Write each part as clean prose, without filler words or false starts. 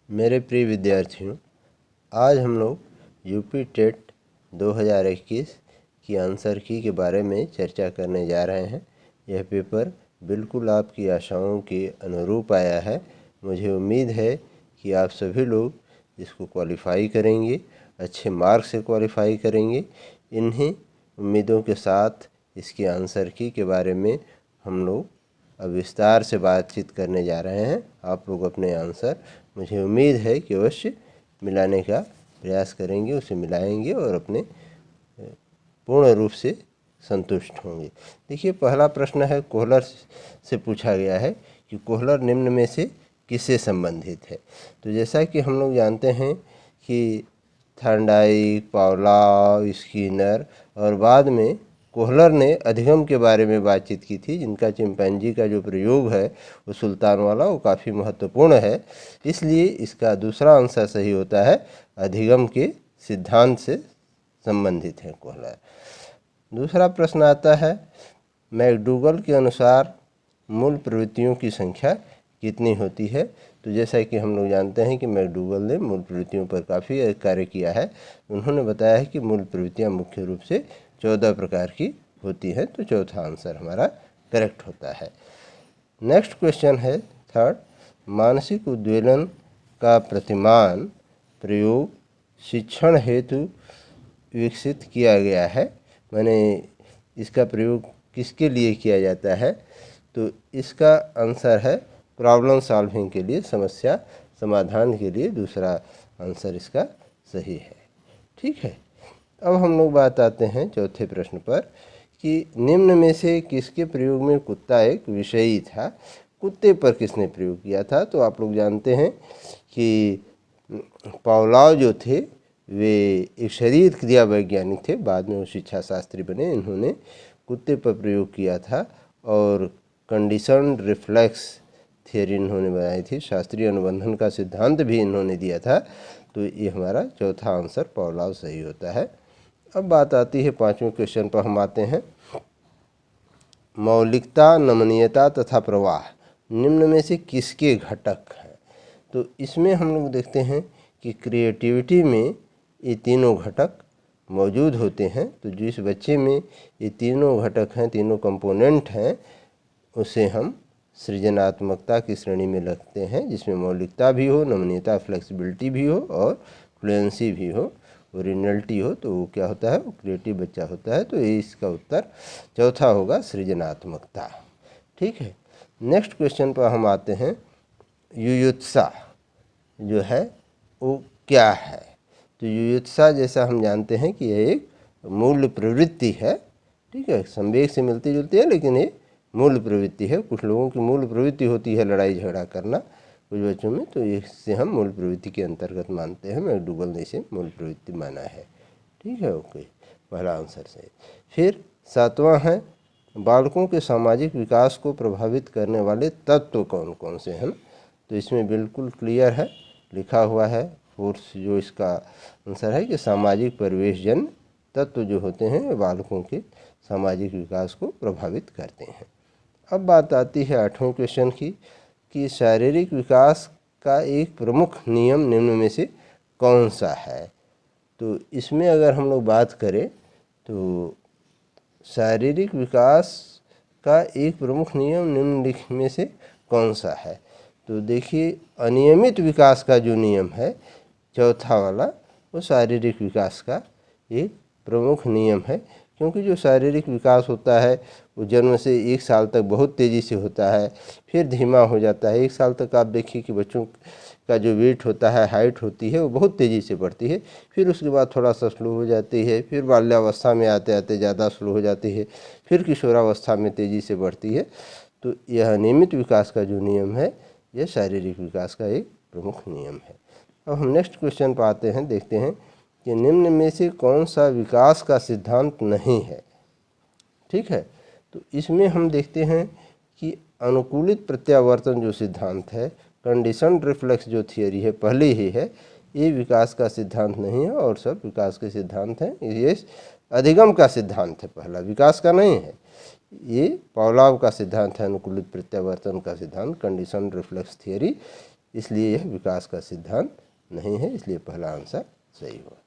मेरे प्रिय विद्यार्थियों, आज हम लोग यूपी टेट 2021 की आंसर की के बारे में चर्चा करने जा रहे हैं। यह पेपर बिल्कुल आपकी आशाओं के अनुरूप आया है। मुझे उम्मीद है कि आप सभी लोग इसको क्वालिफाई करेंगे, अच्छे मार्क से क्वालिफाई करेंगे। इन्हीं उम्मीदों के साथ इसकी आंसर की के बारे में हम लोग अब विस्तार से बातचीत करने जा रहे हैं। आप लोग अपने आंसर, मुझे उम्मीद है कि अवश्य मिलाने का प्रयास करेंगे, उसे मिलाएंगे और अपने पूर्ण रूप से संतुष्ट होंगे। देखिए, पहला प्रश्न है, कोहलर से पूछा गया है कि कोहलर निम्न में से किससे संबंधित है। तो जैसा कि हम लोग जानते हैं कि थॉर्नडाइक, पावलोव, स्किनर और बाद में कोहलर ने अधिगम के बारे में बातचीत की थी, जिनका चिंपैंजी का जो प्रयोग है वो सुल्तान वाला, वो काफ़ी महत्वपूर्ण है। इसलिए इसका दूसरा आंसर सही होता है, अधिगम के सिद्धांत से संबंधित है कोहलर। दूसरा प्रश्न आता है, मैकडूगल के अनुसार मूल प्रवृत्तियों की संख्या कितनी होती है। तो जैसा कि हम लोग जानते हैं कि मैकडूगल ने मूल प्रवृत्तियों पर काफ़ी कार्य किया है। उन्होंने बताया है कि मूल प्रवृत्तियाँ मुख्य रूप से 14 प्रकार की होती हैं। तो चौथा आंसर हमारा करेक्ट होता है। नेक्स्ट क्वेश्चन है थर्ड, मानसिक उद्वेलन का प्रतिमान प्रयोग शिक्षण हेतु विकसित किया गया है। माने इसका प्रयोग किसके लिए किया जाता है। तो इसका आंसर है प्रॉब्लम सॉल्विंग के लिए, समस्या समाधान के लिए। दूसरा आंसर इसका सही है। ठीक है, अब हम लोग बात आते हैं चौथे प्रश्न पर कि निम्न में से किसके प्रयोग में कुत्ता एक विषयी था। कुत्ते पर किसने प्रयोग किया था। तो आप लोग जानते हैं कि पावलोव जो थे वे एक शरीर क्रिया वैज्ञानिक थे, बाद में वो शिक्षा शास्त्री बने। इन्होंने कुत्ते पर प्रयोग किया था और कंडीशनड रिफ्लेक्स थियरी इन्होंने बनाई थी। शास्त्रीय अनुबंधन का सिद्धांत भी इन्होंने दिया था। तो ये हमारा चौथा आंसर पावलोव सही होता है। अब बात आती है पांचवें क्वेश्चन पर हम आते हैं, मौलिकता, नमनीयता तथा प्रवाह निम्न में से किसके घटक हैं। तो इसमें हम लोग देखते हैं कि क्रिएटिविटी में ये तीनों घटक मौजूद होते हैं। तो जिस बच्चे में ये तीनों घटक हैं, तीनों कंपोनेंट हैं, उसे हम सृजनात्मकता की श्रेणी में रखते हैं, जिसमें मौलिकता भी हो, नमनीयता फ्लेक्सिबिलिटी भी हो और फ्लुएंसी भी हो, ओरिजिनलिटी हो। तो वो क्या होता है, वो क्रिएटिव बच्चा होता है। तो ये इसका उत्तर चौथा होगा, सृजनात्मकता। ठीक है, नेक्स्ट क्वेश्चन पर हम आते हैं, युयुत्सा जो है वो क्या है। तो युयुत्सा जैसा हम जानते हैं कि यह एक मूल प्रवृत्ति है। ठीक है, संवेग से मिलती जुलती है, लेकिन ये मूल प्रवृत्ति है। कुछ लोगों की मूल प्रवृत्ति होती है लड़ाई झगड़ा करना, कुछ बच्चों में, तो इससे हम मूल प्रवृत्ति के अंतर्गत मानते हैं। मैकडूगल ने इसे मूल प्रवृत्ति माना है। ठीक है, ओके, पहला आंसर सही। फिर सातवां है, बालकों के सामाजिक विकास को प्रभावित करने वाले तत्व कौन कौन से हैं। तो इसमें बिल्कुल क्लियर है, लिखा हुआ है फोर्स, जो इसका आंसर है कि सामाजिक परिवेशजन्य तत्व जो होते हैं वे बालकों के सामाजिक विकास को प्रभावित करते हैं। अब बात आती है आठवें क्वेश्चन की कि शारीरिक विकास का एक प्रमुख नियम निम्न में से कौन सा है। तो इसमें अगर हम लोग बात करें तो शारीरिक विकास का एक प्रमुख नियम निम्नलिखित में से कौन सा है। तो देखिए, अनियमित विकास का जो नियम है चौथा वाला, वो शारीरिक विकास का एक प्रमुख नियम है। क्योंकि जो शारीरिक विकास होता है वो जन्म से 1 साल तक बहुत तेज़ी से होता है, फिर धीमा हो जाता है। 1 साल तक आप देखिए कि बच्चों का जो वेट होता है, हाइट होती है, वो बहुत तेज़ी से बढ़ती है। फिर उसके बाद थोड़ा सा स्लो हो जाती है, फिर बाल्यावस्था में आते आते ज़्यादा स्लो हो जाती है, फिर किशोरावस्था में तेज़ी से बढ़ती है। तो यह नियमित विकास का जो नियम है, यह शारीरिक विकास का एक प्रमुख नियम है। अब हम नेक्स्ट क्वेश्चन पर आते हैं, देखते हैं कि निम्न में से कौन सा विकास का सिद्धांत नहीं है। ठीक है, तो इसमें हम देखते हैं कि अनुकूलित प्रत्यावर्तन जो सिद्धांत है, कंडीशनड रिफ्लेक्स जो थियरी है, पहले ही है, ये विकास का सिद्धांत नहीं है और सब विकास के सिद्धांत हैं। ये अधिगम का सिद्धांत है, पहला विकास का नहीं है। ये पावलोव का सिद्धांत है, अनुकूलित प्रत्यावर्तन का सिद्धांत, कंडीशनड रिफ्लेक्स थियरी। इसलिए यह विकास का सिद्धांत नहीं है, इसलिए पहला आंसर सही होगा।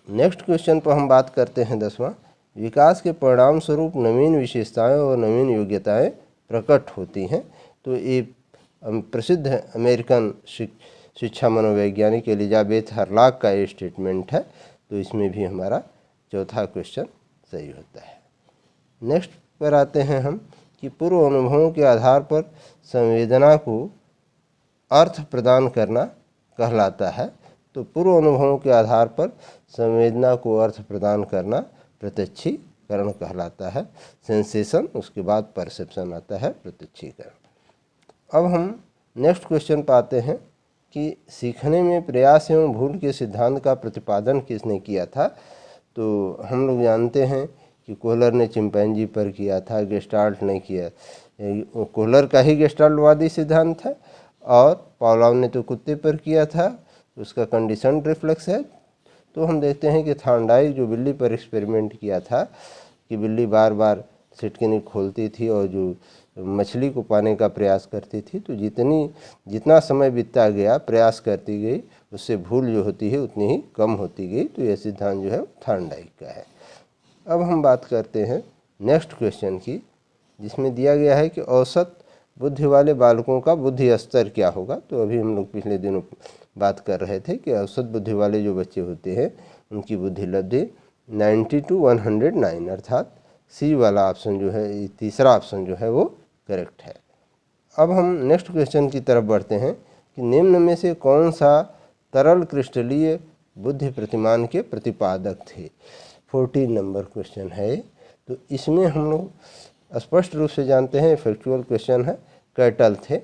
नेक्स्ट क्वेश्चन पर हम बात करते हैं 10वां, विकास के परिणाम स्वरूप नवीन विशेषताएं और नवीन योग्यताएं प्रकट होती हैं। तो ये प्रसिद्ध अमेरिकन शिक्षा मनोवैज्ञानिक एलिजाबेथ हरलॉक का ये स्टेटमेंट है। तो इसमें भी हमारा चौथा क्वेश्चन सही होता है। नेक्स्ट पर आते हैं हम कि पूर्व अनुभवों के आधार पर संवेदना को अर्थ प्रदान करना कहलाता है। तो पूर्व अनुभवों के आधार पर संवेदना को अर्थ प्रदान करना प्रत्यक्षीकरण कहलाता है। सेंसेशन, उसके बाद परसेप्शन आता है प्रत्यक्षीकरण। अब हम नेक्स्ट क्वेश्चन पाते हैं कि सीखने में प्रयास एवं भूल के सिद्धांत का प्रतिपादन किसने किया था। तो हम लोग जानते हैं कि कोहलर ने चिंपैंजी पर किया था, गेस्टाल्ट ने किया, कोहलर का ही गेस्टाल्टवादी सिद्धांत है। और पावलोव ने तो कुत्ते पर किया था, उसका कंडीशनड रिफ्लेक्स है। तो हम देखते हैं कि थॉर्नडाइक जो बिल्ली पर एक्सपेरिमेंट किया था कि बिल्ली बार बार सिटकिनी खोलती थी और जो मछली को पाने का प्रयास करती थी, तो जितना समय बीतता गया प्रयास करती गई, उससे भूल जो होती है उतनी ही कम होती गई। तो यह सिद्धांत जो है थॉर्नडाइक का है। अब हम बात करते हैं नेक्स्ट क्वेश्चन की, जिसमें दिया गया है कि औसत बुद्धि वाले बालकों का बुद्धि स्तर क्या होगा। तो अभी हम लोग पिछले दिनों बात कर रहे थे कि औसत बुद्धि वाले जो बच्चे होते हैं उनकी बुद्धि लब्धि 90 to 109, अर्थात सी वाला ऑप्शन जो है, तीसरा ऑप्शन जो है वो करेक्ट है। अब हम नेक्स्ट क्वेश्चन की तरफ बढ़ते हैं कि निम्न में से कौन सा तरल क्रिस्टलीय बुद्धि प्रतिमान के प्रतिपादक थे। 14 नंबर क्वेश्चन है। तो इसमें हम लोग स्पष्ट रूप से जानते हैं, फैक्चुअल क्वेश्चन है, कैटल थे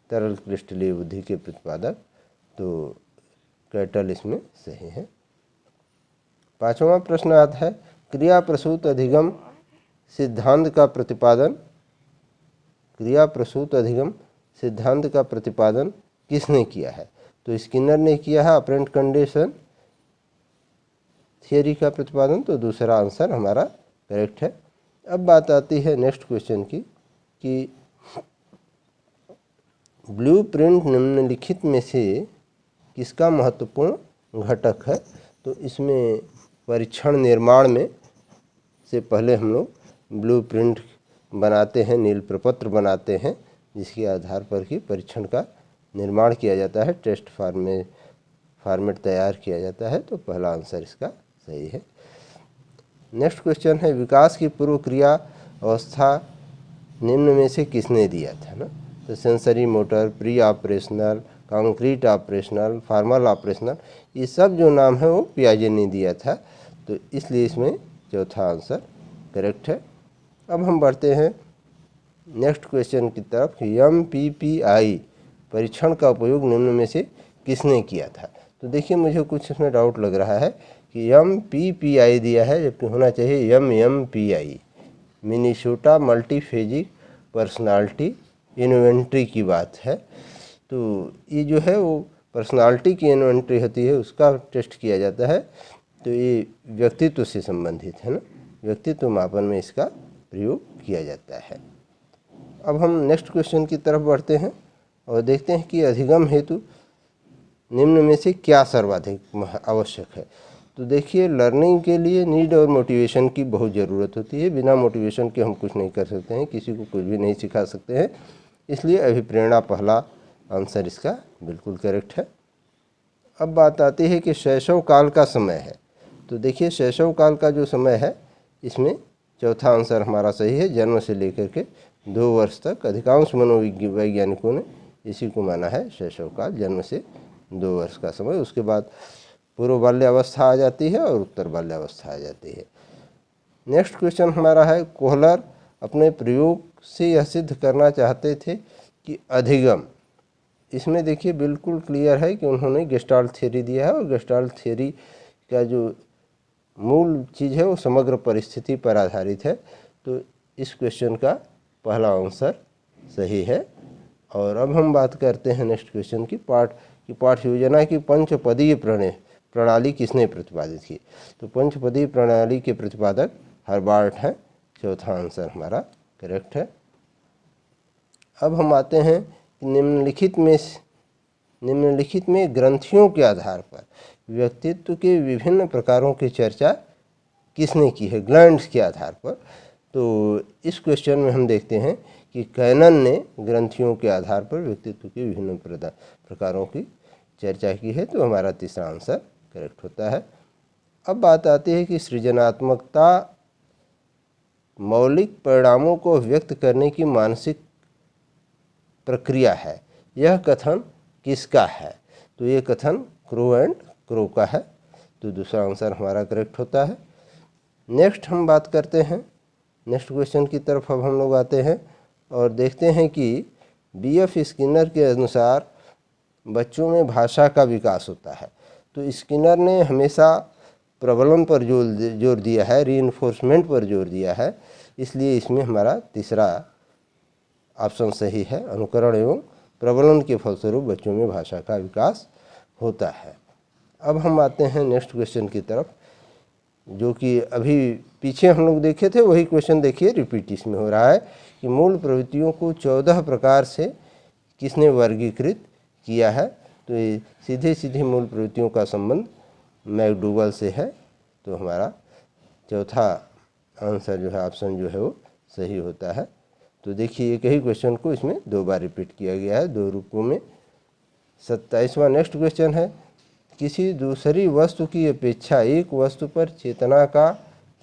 तरल क्रिस्टलीय बुद्धि के प्रतिपादक। तो कैटल इसमें सही है। 5वां प्रश्न आता है, क्रिया प्रसूत अधिगम सिद्धांत का प्रतिपादन, क्रिया प्रसूत अधिगम सिद्धांत का प्रतिपादन किसने किया है। तो स्किनर ने किया है ऑपरेंट कंडीशन थियरी का प्रतिपादन। तो दूसरा आंसर हमारा करेक्ट है। अब बात आती है नेक्स्ट क्वेश्चन की कि ब्लूप्रिंट निम्नलिखित में से किसका महत्वपूर्ण घटक है। तो इसमें परीक्षण निर्माण में से पहले हम लोग ब्लूप्रिंट बनाते हैं, नील प्रपत्र बनाते हैं, जिसके आधार पर ही परीक्षण का निर्माण किया जाता है, टेस्ट फॉर्मेट तैयार किया जाता है। तो पहला आंसर इसका सही है। नेक्स्ट क्वेश्चन है, विकास की पूर्व क्रिया अवस्था निम्न में से किसने दिया था ना। तो sensory motor, pre operational, concrete operational, formal operational, ये सब जो नाम है वो पियाजे ने दिया था। तो इसलिए इसमें चौथा आंसर करेक्ट है। अब हम बढ़ते हैं नेक्स्ट क्वेश्चन की तरफ। MPPI परीक्षण का उपयोग निम्न में से किसने किया था। तो देखिए, मुझे कुछ इसमें डाउट लग रहा है कि MPPI दिया है, जबकि होना चाहिए MMPI, मिनीसोटा मल्टीफेजिक पर्सनालिटी इन्वेंट्री की बात है। तो ये जो है वो पर्सनालिटी की इन्वेंट्री होती है, उसका टेस्ट किया जाता है। तो ये व्यक्तित्व से संबंधित है ना, व्यक्तित्व मापन में इसका प्रयोग किया जाता है। अब हम नेक्स्ट क्वेश्चन की तरफ बढ़ते हैं और देखते हैं कि अधिगम हेतु निम्न में से क्या सर्वाधिक आवश्यक है। तो देखिए, लर्निंग के लिए नीड और मोटिवेशन की बहुत ज़रूरत होती है। बिना मोटिवेशन के हम कुछ नहीं कर सकते हैं, किसी को कुछ भी नहीं सिखा सकते हैं। इसलिए अभिप्रेरणा पहला आंसर इसका बिल्कुल करेक्ट है। अब बात आती है कि शैशव काल का समय है। तो देखिए, शैशव काल का जो समय है, इसमें चौथा आंसर हमारा सही है। जन्म से लेकर के 2 वर्ष तक अधिकांश मनोवैज्ञानिकों ने इसी को माना है शैशव काल, जन्म से 2 वर्ष का समय। उसके बाद पूर्व बाल्यावस्था आ जाती है और उत्तर बाल्यावस्था आ जाती है। नेक्स्ट क्वेश्चन हमारा है, कोहलर अपने प्रयोग से यह सिद्ध करना चाहते थे कि अधिगम, इसमें देखिए बिल्कुल क्लियर है कि उन्होंने गेस्टाल्ट थ्योरी दिया है और गेस्टाल्ट थ्योरी का जो मूल चीज़ है वो समग्र परिस्थिति पर आधारित है। तो इस क्वेश्चन का पहला आंसर सही है। और अब हम बात करते हैं नेक्स्ट क्वेश्चन की, पाठ योजना की पंचपदीय प्रणाली किसने प्रतिपादित की। तो पंचपदीय प्रणाली के प्रतिपादक हर्बार्ट हैं। चौथा आंसर हमारा करेक्ट है। अब हम आते हैं निम्नलिखित में ग्रंथियों के आधार पर व्यक्तित्व के विभिन्न प्रकारों की चर्चा किसने की है, ग्लैंड्स के आधार पर। तो इस क्वेश्चन में हम देखते हैं कि कैनन ने ग्रंथियों के आधार पर व्यक्तित्व के विभिन्न प्रकारों की चर्चा की है, तो हमारा तीसरा आंसर करेक्ट होता है। अब बात आती है कि सृजनात्मकता मौलिक परिणामों को व्यक्त करने की मानसिक प्रक्रिया है, यह कथन किसका है? तो ये कथन क्रो एंड क्रो का है, तो दूसरा आंसर हमारा करेक्ट होता है। नेक्स्ट हम बात करते हैं, नेक्स्ट क्वेश्चन की तरफ अब हम लोग आते हैं और देखते हैं कि बीएफ स्किनर के अनुसार बच्चों में भाषा का विकास होता है। तो स्किनर ने हमेशा प्रबलन पर जोर दिया है, रीइंफोर्समेंट पर जोर दिया है, इसलिए इसमें हमारा तीसरा ऑप्शन सही है। अनुकरण एवं प्रबलन के फलस्वरूप बच्चों में भाषा का विकास होता है। अब हम आते हैं नेक्स्ट क्वेश्चन की तरफ, जो कि अभी पीछे हम लोग देखे थे वही क्वेश्चन देखिए रिपीट इसमें हो रहा है कि मूल प्रवृत्तियों को 14 प्रकार से किसने वर्गीकृत किया है? तो ये सीधे सीधे मूल प्रवृत्तियों का संबंध मैकडूगल से है, तो हमारा चौथा आंसर जो है ऑप्शन जो है वो सही होता है। तो देखिए एक ही क्वेश्चन को इसमें 2 बार रिपीट किया गया है, 2 रूपों में। 27वां नेक्स्ट क्वेश्चन है, किसी दूसरी वस्तु की अपेक्षा एक वस्तु पर चेतना का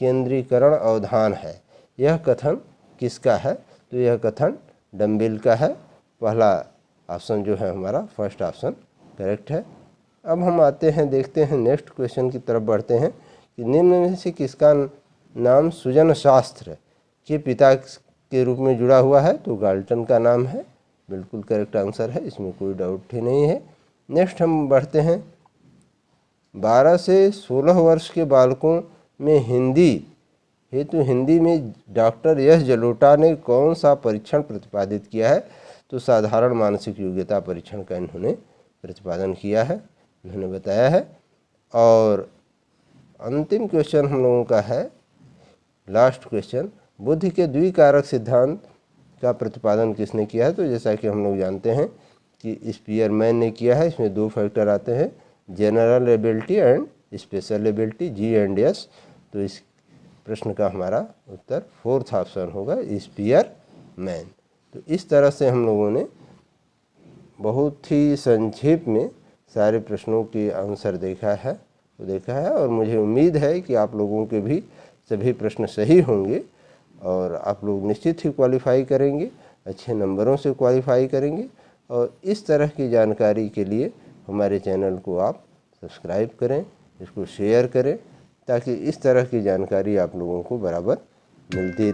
केंद्रीकरण अवधान है, यह कथन किसका है? तो यह कथन डम्बेल का है। पहला ऑप्शन जो है हमारा फर्स्ट ऑप्शन करेक्ट है। अब हम आते हैं, देखते हैं नेक्स्ट क्वेश्चन की तरफ बढ़ते हैं कि निम्न में से किसका नाम सुजन शास्त्र के पिता के रूप में जुड़ा हुआ है? तो गाल्टन का नाम है, बिल्कुल करेक्ट आंसर है, इसमें कोई डाउट ही नहीं है। नेक्स्ट हम बढ़ते हैं, 12 से 16 वर्ष के बालकों में हिंदी हेतु हिंदी में डॉक्टर एस जलोटा ने कौन सा परीक्षण प्रतिपादित किया है? तो साधारण मानसिक योग्यता परीक्षण का इन्होंने प्रतिपादन किया है, इन्होंने बताया है। और अंतिम क्वेश्चन हम लोगों का है लास्ट क्वेश्चन, बुद्धि के द्विकारक सिद्धांत का प्रतिपादन किसने किया है? तो जैसा कि हम लोग जानते हैं कि स्पीयरमैन ने किया है। इसमें 2 फैक्टर आते हैं, general ability and special ability, G and S. तो इस प्रश्न का हमारा उत्तर 4th ऑप्शन होगा, स्पीयरमैन। तो इस तरह से हम लोगों ने बहुत ही संक्षेप में सारे प्रश्नों के आंसर देखा है और मुझे उम्मीद है कि आप लोगों के भी सभी प्रश्न सही होंगे और आप लोग निश्चित ही क्वालिफाई करेंगे, अच्छे नंबरों से क्वालिफाई करेंगे। और इस तरह की जानकारी के लिए हमारे चैनल को आप सब्सक्राइब करें, इसको शेयर करें, ताकि इस तरह की जानकारी आप लोगों को बराबर मिलती रहे।